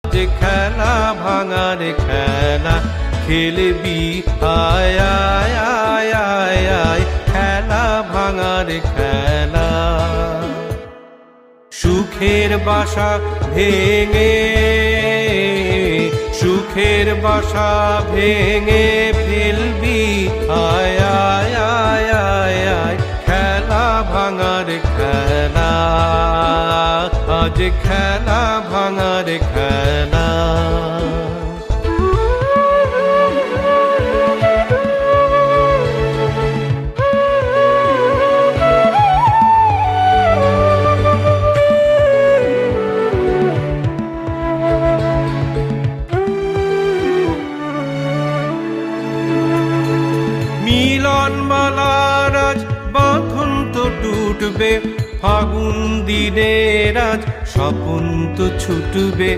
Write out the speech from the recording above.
যে খেলা ভাঙার খেলা খেলবি আয় আয় আয় আয় আয় খেলা ভাঙার খেলা। সুখের বাসা ভেঙে সুখের বাসা ভেঙে ফেলবি আয় আয় আয় আয় আয় খেলা ভাঙার খেলা আজ খেলা ভাঙার খেলা। মিলন মালার আজ বাঁধন তো টুটবে, ফাগুন দিনের আজ স্বপন তো ছুটবে,